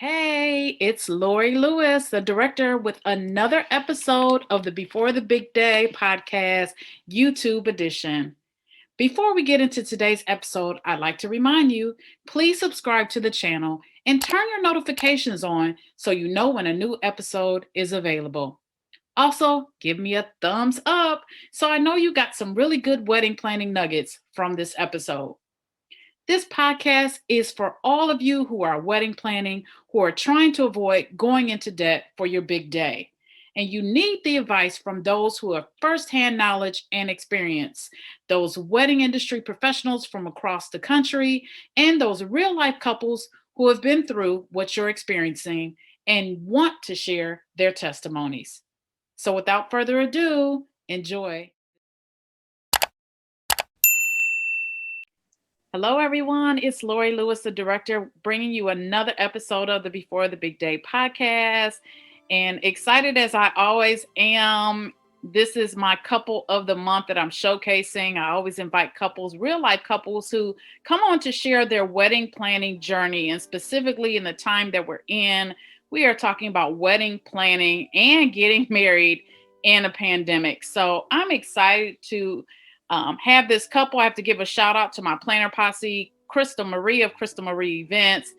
Hey, it's Lori Lewis, the director, with another episode of the Before the Big Day podcast, YouTube edition. Before we get into today's episode, I'd like to remind you, please subscribe to the channel and turn your notifications on so you know when a new episode is available. Also, give me a thumbs up so I know you got some really good wedding planning nuggets from this episode. This podcast is for all of you who are wedding planning, who are trying to avoid going into debt for your big day. And you need the advice from those who have firsthand knowledge and experience, those wedding industry professionals from across the country, and those real life couples who have been through what you're experiencing and want to share their testimonies. So without further ado, enjoy. Hello, everyone. It's Lori Lewis, the director, bringing you another episode of the Before the Big Day podcast. And excited as I always am, this is my couple of the month that I'm showcasing. I always invite couples, real life couples, who come on to share their wedding planning journey. And specifically in the time that we're in, we are talking about wedding planning and getting married in a pandemic. So I'm excited to have this couple. I have to give a shout out to my planner posse, Crystal Marie of Crystal Marie Events.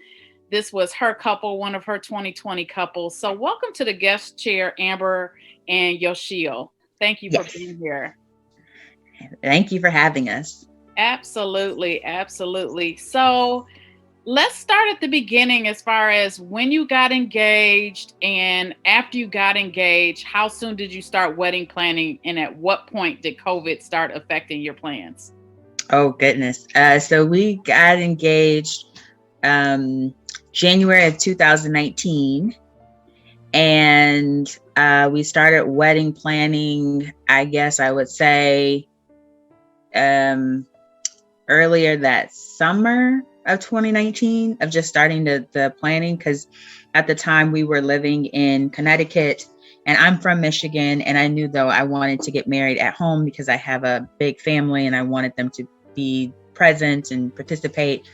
This was her couple, one of her 2020 couples. So welcome to the guest chair, Amber and Yoshi. Thank you for Yes. being here. Thank you for having us. Absolutely, absolutely. So let's start at the beginning as far as when you got engaged and after you got engaged, how soon did you start wedding planning and at what point did COVID start affecting your plans? Oh, goodness. So we got engaged January of 2019. And we started wedding planning, I guess I would say, earlier that summer of 2019, of just starting the planning, because at the time we were living in Connecticut and I'm from Michigan, and I knew though I wanted to get married at home because I have a big family and I wanted them to be present and participate.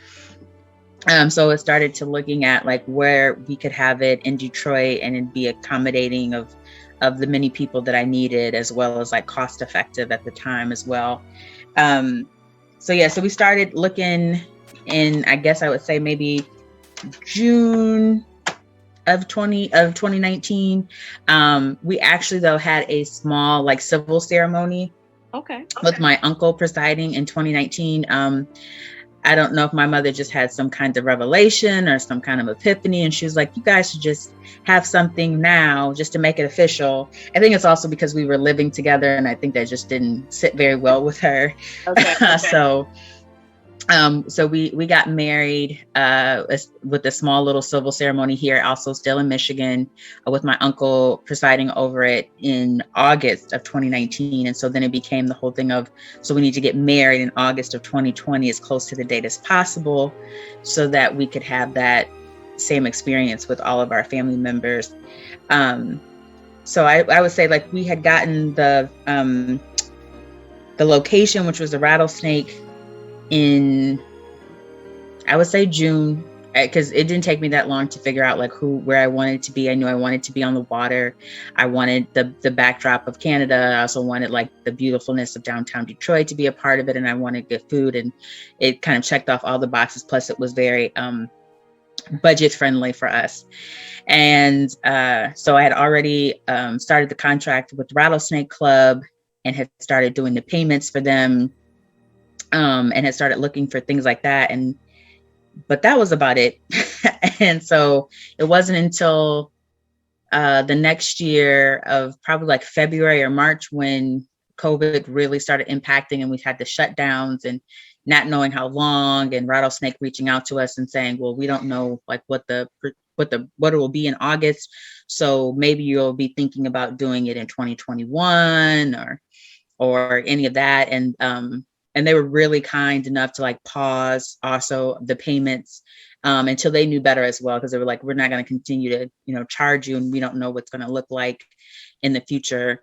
So it started to looking at like where we could have it in Detroit and it'd be accommodating of the many people that I needed, as well as like cost effective at the time as well. So we started looking in, I guess I would say maybe June of 2019. We actually though had a small like civil ceremony with my uncle presiding in 2019. I don't know if my mother just had some kind of revelation or some kind of epiphany, and she was like, you guys should just have something now just to make it official. I think it's also because we were living together, and I think that just didn't sit very well with her. So we got married with a small little civil ceremony here, also still in Michigan, with my uncle presiding over it in August of 2019. And so then it became the whole thing of, so we need to get married in August of 2020 as close to the date as possible so that we could have that same experience with all of our family members. So I would say like we had gotten the location, which was the Rattlesnake, in, I would say June, because it didn't take me that long to figure out like where I wanted to be. I knew I wanted to be on the water. I wanted the backdrop of Canada. I also wanted like the beautifulness of downtown Detroit to be a part of it. And I wanted good food, and it kind of checked off all the boxes. Plus it was very budget friendly for us. And so I had already started the contract with Rattlesnake Club and had started doing the payments for them. And had started looking for things like that. But that was about it. And so it wasn't until the next year of probably like February or March when COVID really started impacting, and we had the shutdowns and not knowing how long, and Rattlesnake reaching out to us and saying, well, we don't know like what it will be in August. So maybe you'll be thinking about doing it in 2021 or any of that. And they were really kind enough to like pause also the payments until they knew better as well, because they were like, we're not going to continue to, charge you, and we don't know what's going to look like in the future.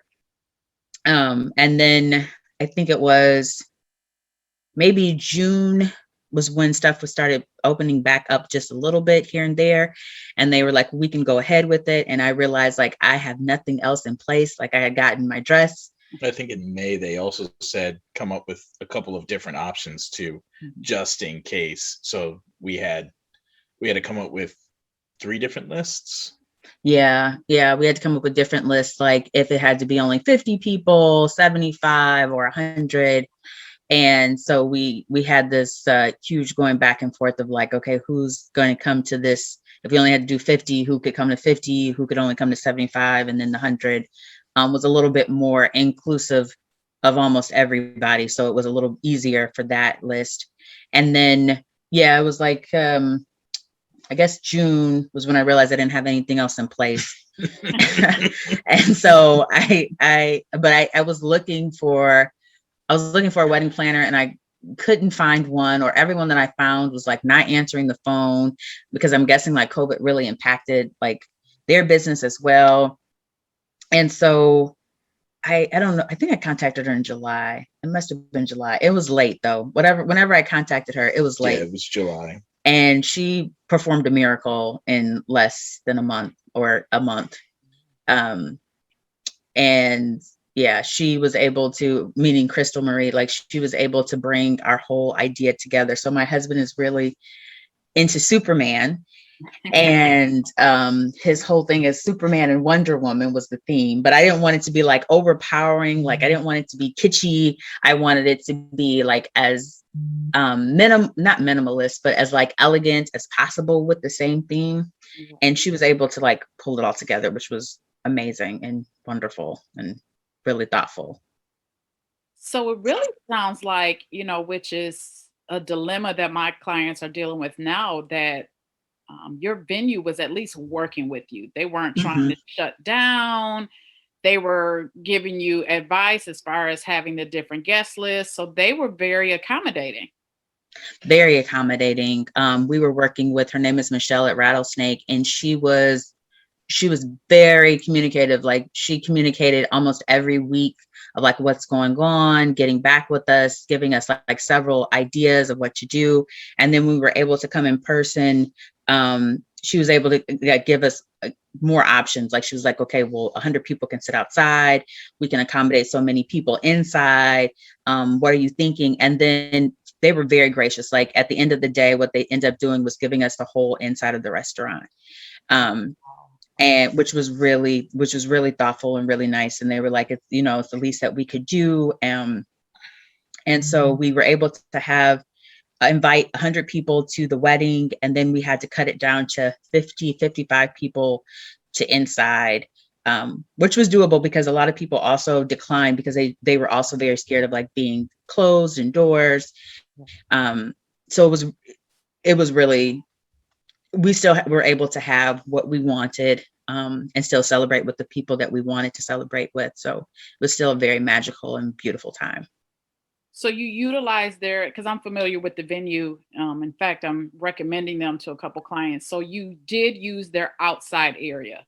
And then I think it was maybe June was when stuff was started opening back up just a little bit here and there. And they were like, we can go ahead with it. And I realized like I have nothing else in place. Like I had gotten my dress. I think in May they also said come up with a couple of different options too, just in case. So we had to come up with 3 different lists. Yeah. We had to come up with different lists, like if it had to be only 50 people, 75 or 100. And so we had this huge going back and forth of like, okay, who's going to come to this? If we only had to do 50, who could come to 50, who could only come to 75, and then the 100 was a little bit more inclusive of almost everybody. So it was a little easier for that list. And then, yeah, it was like, I guess June was when I realized I didn't have anything else in place. And so I was looking for a wedding planner, and I couldn't find one, or everyone that I found was like not answering the phone, because I'm guessing like COVID really impacted like their business as well. And so I don't know. I think I contacted her in July. It must have been July. It was late though. Whenever I contacted her, it was late. Yeah, it was July. And she performed a miracle in less than a month or a month. And yeah, she was able to, meaning Crystal Marie, like she was able to bring our whole idea together. So my husband is really into Superman, and his whole thing is Superman and Wonder Woman was the theme, but I didn't want it to be like overpowering. Like I didn't want it to be kitschy. I wanted it to be like as not minimalist, but as like elegant as possible with the same theme. And she was able to like pull it all together, which was amazing and wonderful and really thoughtful. So it really sounds like, which is a dilemma that my clients are dealing with now, that your venue was at least working with you. They weren't trying to shut down. They were giving you advice as far as having the different guest lists. So they were very accommodating. Very accommodating. We were working with, her name is Michelle at Rattlesnake, and she was very communicative. Like she communicated almost every week of like what's going on, getting back with us, giving us like several ideas of what to do. And then we were able to come in person. She was able to give us more options. Like she was like, okay, well, 100 people can sit outside. We can accommodate so many people inside. What are you thinking? And then they were very gracious. Like at the end of the day, what they ended up doing was giving us the whole inside of the restaurant. And which was really thoughtful and really nice. And they were like, it's, it's the least that we could do. And so we were able to invite 100 people to the wedding. And then we had to cut it down to 50, 55 people to inside, which was doable because a lot of people also declined because they were also very scared of like being closed indoors. So it was really, we still were able to have what we wanted, and still celebrate with the people that we wanted to celebrate with. So it was still a very magical and beautiful time. So you utilize because I'm familiar with the venue. In fact, I'm recommending them to a couple clients. So you did use their outside area.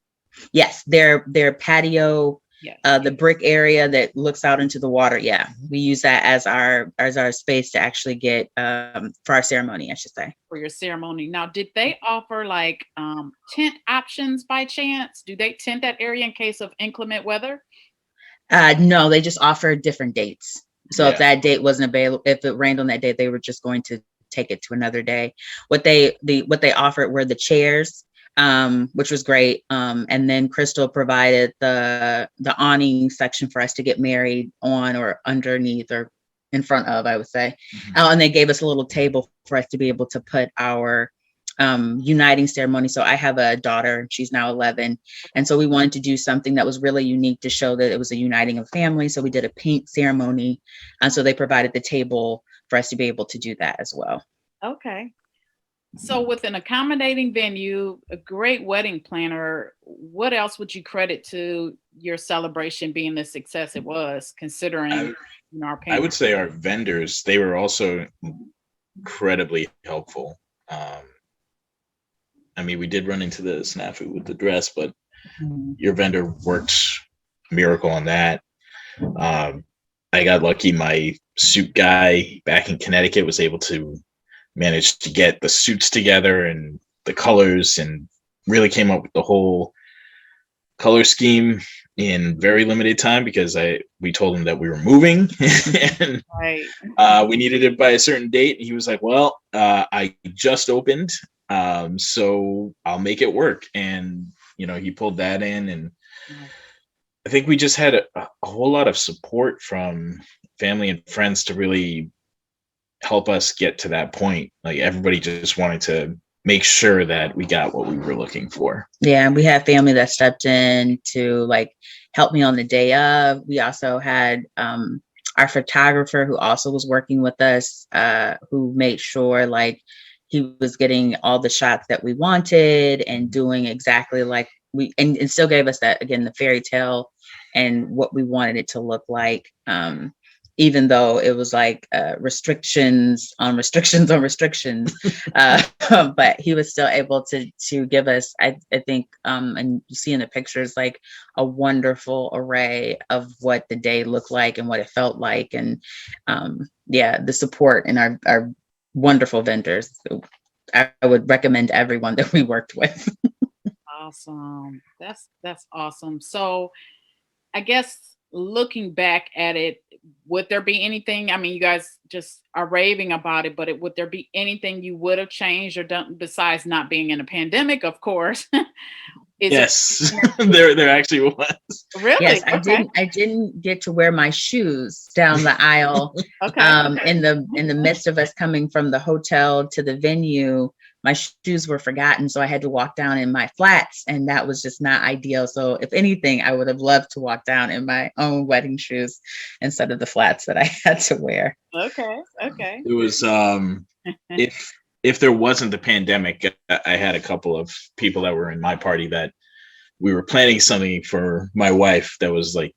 Yes, their patio, yes. The brick area that looks out into the water. Yeah, we use that as our space to actually get for our ceremony, I should say. For your ceremony. Now, did they offer like tent options by chance? Do they tent that area in case of inclement weather? No, they just offered different dates. So if that date wasn't available, if it rained on that day, they were just going to take it to another day. What they offered were the chairs, which was great. And then Crystal provided the awning section for us to get married on, or underneath, or in front of, I would say. And they gave us a little table for us to be able to put our uniting ceremony. So I have a daughter, she's now 11. And so we wanted to do something that was really unique to show that it was a uniting of family. So we did a paint ceremony. And so they provided the table for us to be able to do that as well. Okay. So with an accommodating venue, a great wedding planner, what else would you credit to your celebration being the success it was, considering our I would say our vendors, they were also incredibly helpful. I mean, we did run into the snafu with the dress, but your vendor worked a miracle on that. I got lucky. My suit guy back in Connecticut was able to managed to get the suits together and the colors, and really came up with the whole color scheme in very limited time, because we told him that we were moving and Right. we needed it by a certain date. And he was like, "Well, I just opened, so I'll make it work." And he pulled that in, and I think we just had a whole lot of support from family and friends to really help us get to that point. Like, everybody just wanted to make sure that we got what we were looking for. Yeah, we had family that stepped in to like help me on the day of. We also had our photographer who also was working with us, who made sure like he was getting all the shots that we wanted and doing exactly like and still gave us that, again, the fairy tale and what we wanted it to look like. Even though it was like restrictions on restrictions on restrictions, but he was still able to give us, I think, and you see in the pictures, like a wonderful array of what the day looked like and what it felt like, and yeah, the support and our wonderful vendors. I would recommend everyone that we worked with. Awesome. That's awesome. So I guess looking back at it, would there be anything? I mean, you guys just are raving about it, but would there be anything you would have changed or done besides not being in a pandemic, of course? Is Yes, there there actually was. really? Yes, I didn't get to wear my shoes down the aisle. Okay. In the midst of us coming from the hotel to the venue, my shoes were forgotten, so I had to walk down in my flats, and that was just not ideal. So if anything, I would have loved to walk down in my own wedding shoes instead of the flats that I had to wear. Okay. Okay. It was if there wasn't the pandemic, I had a couple of people that were in my party that we were planning something for my wife that was like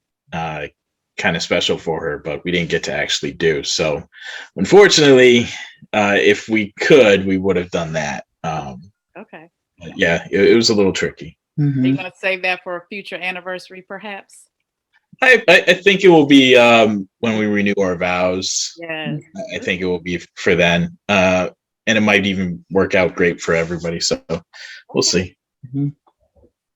kind of special for her, but we didn't get to actually do. So unfortunately, if we could, we would have done that. Okay. Yeah, it was a little tricky. Are you Mhm. going to save that for a future anniversary, perhaps? I think it will be when we renew our vows. Yes. I think it will be for then. And it might even work out great for everybody. So we'll see. Mhm.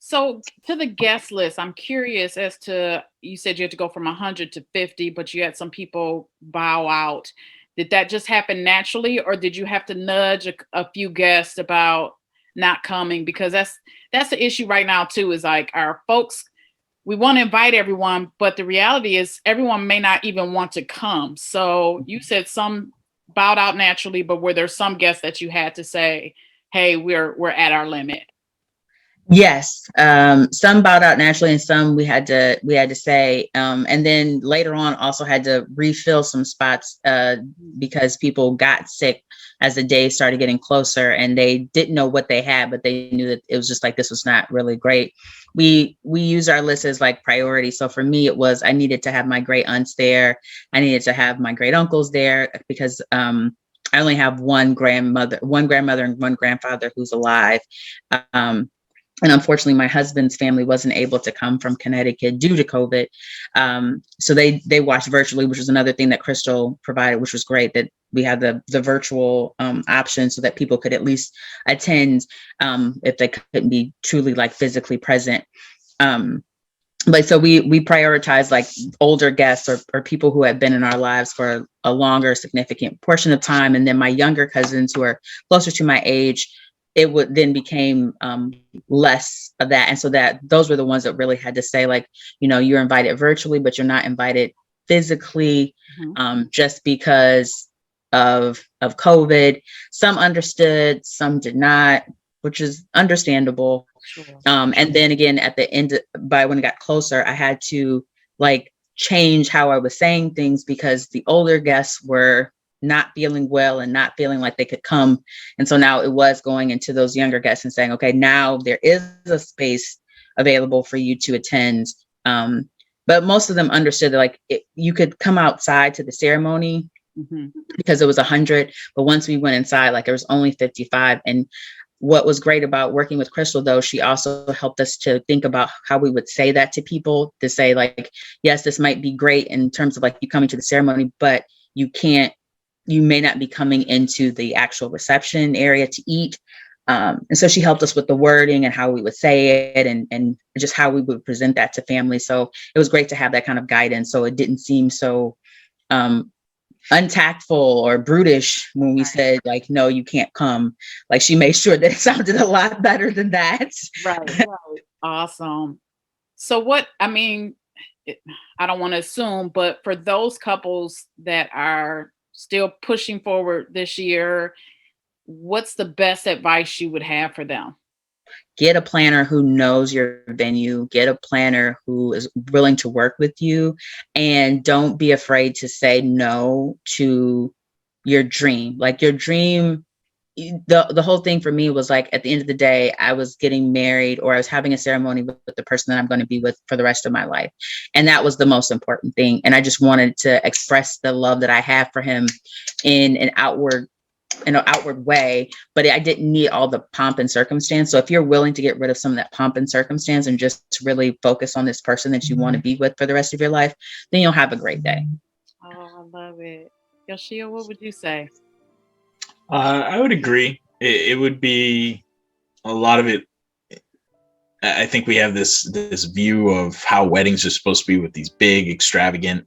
So to the guest list, I'm curious as to, you said you had to go from 100 to 50, but you had some people bow out. Did that just happen naturally, or did you have to nudge a few guests about not coming? Because that's the issue right now too. Is like our folks, we want to invite everyone, but the reality is everyone may not even want to come. So you said some bowed out naturally, but were there some guests that you had to say, "Hey, we're at our limit"? Yes, some bowed out naturally, and some we had to say, and then later on also had to refill some spots because people got sick as the day started getting closer, and they didn't know what they had, but they knew that it was just like this was not really great. We use our list as like priority. So for me, it was I needed to have my great aunts there, I needed to have my great uncles there because I only have one grandmother and one grandfather who's alive. Um, and unfortunately, my husband's family wasn't able to come from Connecticut due to COVID. So they watched virtually, which was another thing that Crystal provided, which was great, that we had the virtual option so that people could at least attend if they couldn't be truly like physically present. But so we prioritize like older guests or people who have been in our lives for a longer, significant portion of time. And then my younger cousins who are closer to my age, it would then became less of that. And so that those were the ones that really had to say, like, you're invited virtually, but you're not invited physically, just because of COVID. Some understood, some did not, which is understandable. Sure. And then again, at the end, by when it got closer, I had to like change how I was saying things because the older guests were not feeling well and not feeling like they could come. And so now it was going into those younger guests and saying, okay, now there is a space available for you to attend. But most of them understood that like you could come outside to the ceremony because it was 100. But once we went inside, like it was only 55. And what was great about working with Crystal, though, she also helped us to think about how we would say that to people, to say like, yes, this might be great in terms of like you coming to the ceremony, but you can't you may not be coming into the actual reception area to eat. And so she helped us with the wording and how we would say it, and just how we would present that to families. So it was great to have that kind of guidance. So it didn't seem so untactful or brutish when we said, like, no, you can't come. Like, she made sure that it sounded a lot better than that. Right. Awesome. So I don't want to assume, but for those couples that are still pushing forward this year, what's the best advice you would have for them? Get a planner who knows your venue, get a planner who is willing to work with you, and don't be afraid to say no to your dream. Like, your dream, the whole thing for me was like, at the end of the day, I was getting married, or I was having a ceremony with the person that I'm going to be with for the rest of my life. And that was the most important thing. And I just wanted to express the love that I have for him in an outward way, but I didn't need all the pomp and circumstance. So if you're willing to get rid of some of that pomp and circumstance and just really focus on this person that you want to be with for the rest of your life, then you'll have a great day. Oh, I love it. Yoshio, what would you say? I would agree. It would be a lot of it. I think we have this view of how weddings are supposed to be, with these big, extravagant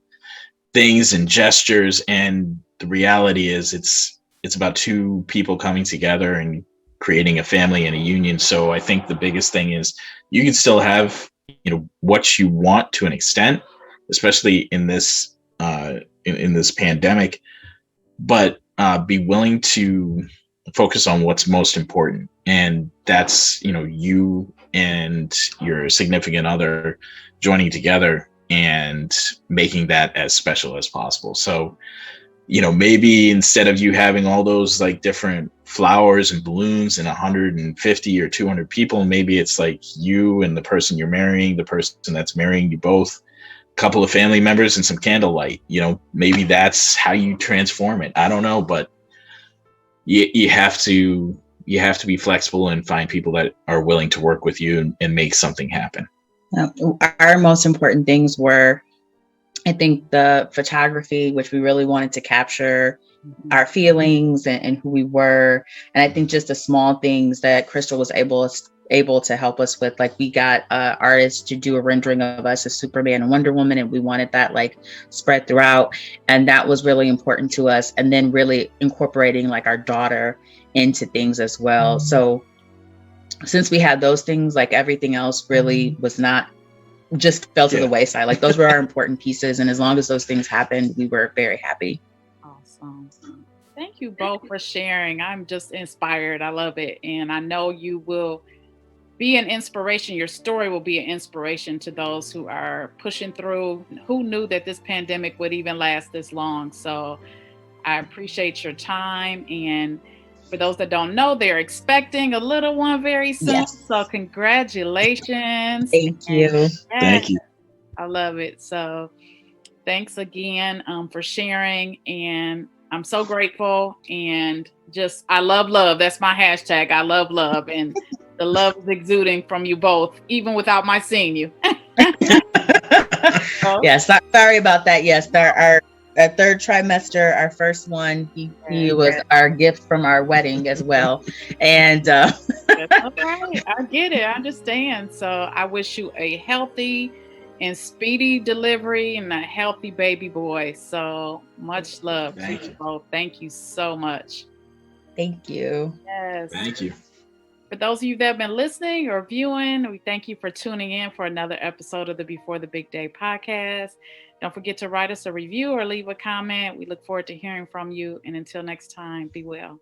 things and gestures, and the reality is it's about two people coming together and creating a family and a union. So I think the biggest thing is you can still have, what you want to an extent, especially in this in this pandemic, but be willing to focus on what's most important, and that's you and your significant other joining together and making that as special as possible. So maybe instead of you having all those like different flowers and balloons and 150 or 200 people, maybe it's like you and the person you're marrying, the person that's marrying you both, a couple of family members, and some candlelight. Maybe that's how you transform it. I don't know, but you have to be flexible and find people that are willing to work with you and make something happen. Our most important things were, I think, the photography, which we really wanted to capture our feelings and who we were. And I think just the small things that Crystal was able to help us with. Like, we got artists to do a rendering of us as Superman and Wonder Woman, and we wanted that like spread throughout. And that was really important to us. And then really incorporating like our daughter into things as well. So since we had those things, like, everything else really was not, just fell to the wayside. Like, those were our important pieces. And as long as those things happened, we were very happy. Awesome. Thank you both for sharing. I'm just inspired. I love it. And I know you will be an inspiration. Your story will be an inspiration to those who are pushing through. Who knew that this pandemic would even last this long? So I appreciate your time. And for those that don't know, they're expecting a little one very soon. Yes. So congratulations. Thank you. Thank you. I love it. So thanks again for sharing. And I'm so grateful. And just, I love love. That's my hashtag. I love love. And the love is exuding from you both, even without my seeing you. Yes. Sorry about that. Yes. Our third trimester, our first one, he was our gift from our wedding as well. And that's okay. I get it. I understand. So I wish you a healthy and speedy delivery and a healthy baby boy. So much love to you both. Thank you so much. Thank you. Yes. Thank you. For those of you that have been listening or viewing, we thank you for tuning in for another episode of the Before the Big Day podcast. Don't forget to write us a review or leave a comment. We look forward to hearing from you. And until next time, be well.